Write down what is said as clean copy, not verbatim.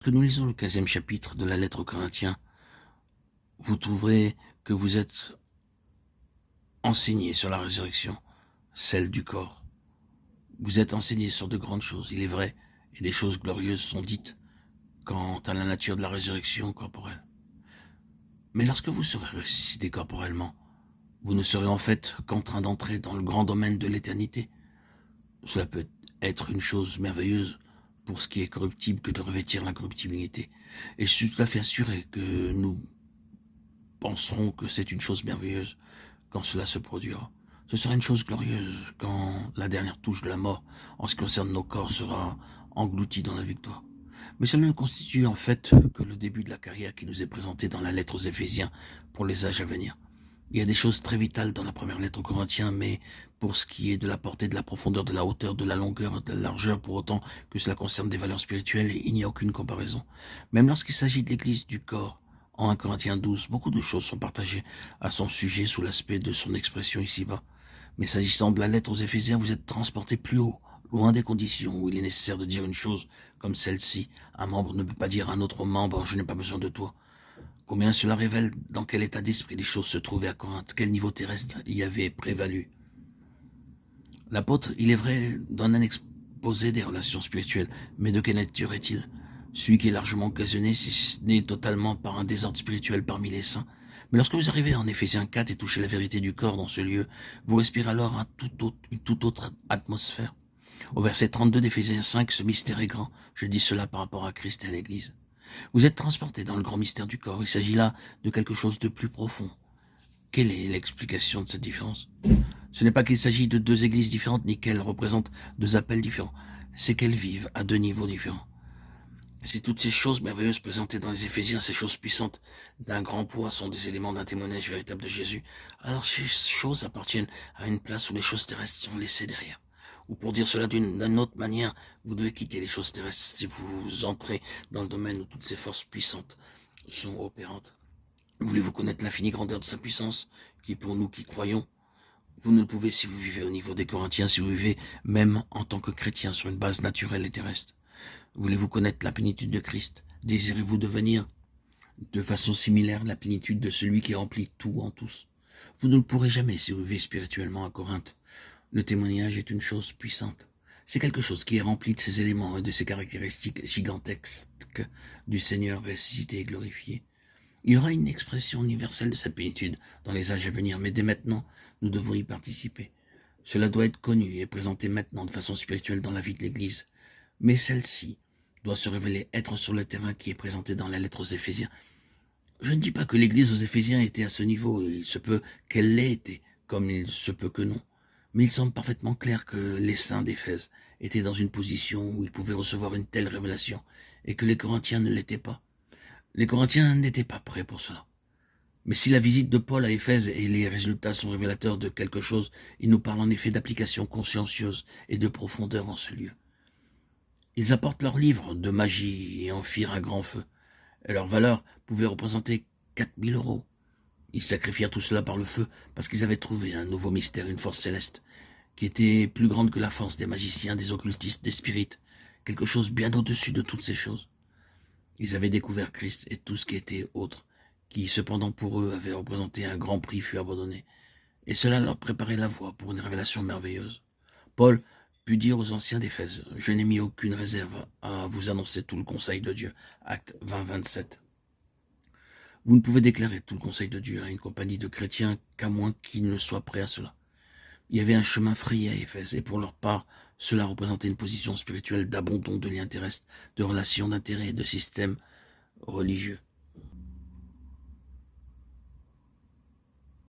Que nous lisons le 15e chapitre de la lettre aux Corinthiens, vous trouverez que vous êtes enseigné sur la résurrection, celle du corps. Vous êtes enseigné sur de grandes choses, il est vrai, et des choses glorieuses sont dites quant à la nature de la résurrection corporelle. Mais lorsque vous serez ressuscité corporellement, vous ne serez en fait qu'en train d'entrer dans le grand domaine de l'éternité. Cela peut être une chose merveilleuse pour ce qui est corruptible que de revêtir l'incorruptibilité. Et je suis tout à fait assuré que nous penserons que c'est une chose merveilleuse quand cela se produira. Ce sera une chose glorieuse quand la dernière touche de la mort, en ce qui concerne nos corps, sera engloutie dans la victoire. Mais cela ne constitue en fait que le début de la carrière qui nous est présentée dans la lettre aux Éphésiens pour les âges à venir. Il y a des choses très vitales dans la première lettre aux Corinthiens, mais pour ce qui est de la portée, de la profondeur, de la hauteur, de la longueur, de la largeur, pour autant que cela concerne des valeurs spirituelles, il n'y a aucune comparaison. Même lorsqu'il s'agit de l'église du corps, en 1 Corinthiens 12, beaucoup de choses sont partagées à son sujet sous l'aspect de son expression ici-bas. Mais s'agissant de la lettre aux Éphésiens, vous êtes transporté plus haut, loin des conditions où il est nécessaire de dire une chose comme celle-ci. Un membre ne peut pas dire à un autre membre « je n'ai pas besoin de toi ». Combien cela révèle dans quel état d'esprit les choses se trouvaient à Corinthe, quel niveau terrestre y avait prévalu. L'apôtre, il est vrai, donne un exposé des relations spirituelles, mais de quelle nature est-il? Celui qui est largement occasionné, si ce n'est totalement par un désordre spirituel parmi les saints. Mais lorsque vous arrivez en Éphésiens 4 et touchez la vérité du corps dans ce lieu, vous respirez alors une toute autre atmosphère. Au verset 32 d'Éphésiens 5, ce mystère est grand. Je dis cela par rapport à Christ et à l'Église. Vous êtes transporté dans le grand mystère du corps. Il s'agit là de quelque chose de plus profond. Quelle est l'explication de cette différence? Ce n'est pas qu'il s'agit de deux églises différentes, ni qu'elles représentent deux appels différents. C'est qu'elles vivent à deux niveaux différents. Si toutes ces choses merveilleuses présentées dans les Éphésiens, ces choses puissantes d'un grand poids sont des éléments d'un témoignage véritable de Jésus, alors ces choses appartiennent à une place où les choses terrestres sont laissées derrière. Ou pour dire cela d'une autre manière, vous devez quitter les choses terrestres si vous entrez dans le domaine où toutes ces forces puissantes sont opérantes. Voulez-vous connaître l'infinie grandeur de sa puissance, qui est pour nous qui croyons? Vous ne le pouvez si vous vivez au niveau des Corinthiens, si vous vivez même en tant que chrétien sur une base naturelle et terrestre. Voulez-vous connaître la plénitude de Christ? Désirez-vous devenir de façon similaire la plénitude de celui qui remplit tout en tous? Vous ne le pourrez jamais si vous vivez spirituellement à Corinthe. Le témoignage est une chose puissante. C'est quelque chose qui est rempli de ses éléments et de ses caractéristiques gigantesques du Seigneur ressuscité et glorifié. Il y aura une expression universelle de sa plénitude dans les âges à venir, mais dès maintenant, nous devons y participer. Cela doit être connu et présenté maintenant de façon spirituelle dans la vie de l'Église. Mais celle-ci doit se révéler être sur le terrain qui est présenté dans la lettre aux Éphésiens. Je ne dis pas que l'Église aux Éphésiens était à ce niveau, il se peut qu'elle l'ait été, comme il se peut que non. Mais il semble parfaitement clair que les saints d'Éphèse étaient dans une position où ils pouvaient recevoir une telle révélation, et que les Corinthiens ne l'étaient pas. Les Corinthiens n'étaient pas prêts pour cela. Mais si la visite de Paul à Éphèse et les résultats sont révélateurs de quelque chose, il nous parle en effet d'application consciencieuse et de profondeur en ce lieu. Ils apportent leurs livres de magie et en firent un grand feu. Et leur valeur pouvait représenter 4000 €. Ils sacrifièrent tout cela par le feu parce qu'ils avaient trouvé un nouveau mystère, une force céleste, qui était plus grande que la force des magiciens, des occultistes, des spirites, quelque chose bien au-dessus de toutes ces choses. Ils avaient découvert Christ et tout ce qui était autre, qui cependant pour eux avait représenté un grand prix fut abandonné, et cela leur préparait la voie pour une révélation merveilleuse. Paul put dire aux anciens d'Éphèse, « Je n'ai mis aucune réserve à vous annoncer tout le conseil de Dieu. » Acte 20, 27. Vous ne pouvez déclarer tout le conseil de Dieu à une compagnie de chrétiens qu'à moins qu'ils ne soient prêts à cela. Il y avait un chemin frayé à Éphèse, et pour leur part, cela représentait une position spirituelle d'abandon de liens terrestres, de relations d'intérêt et de systèmes religieux.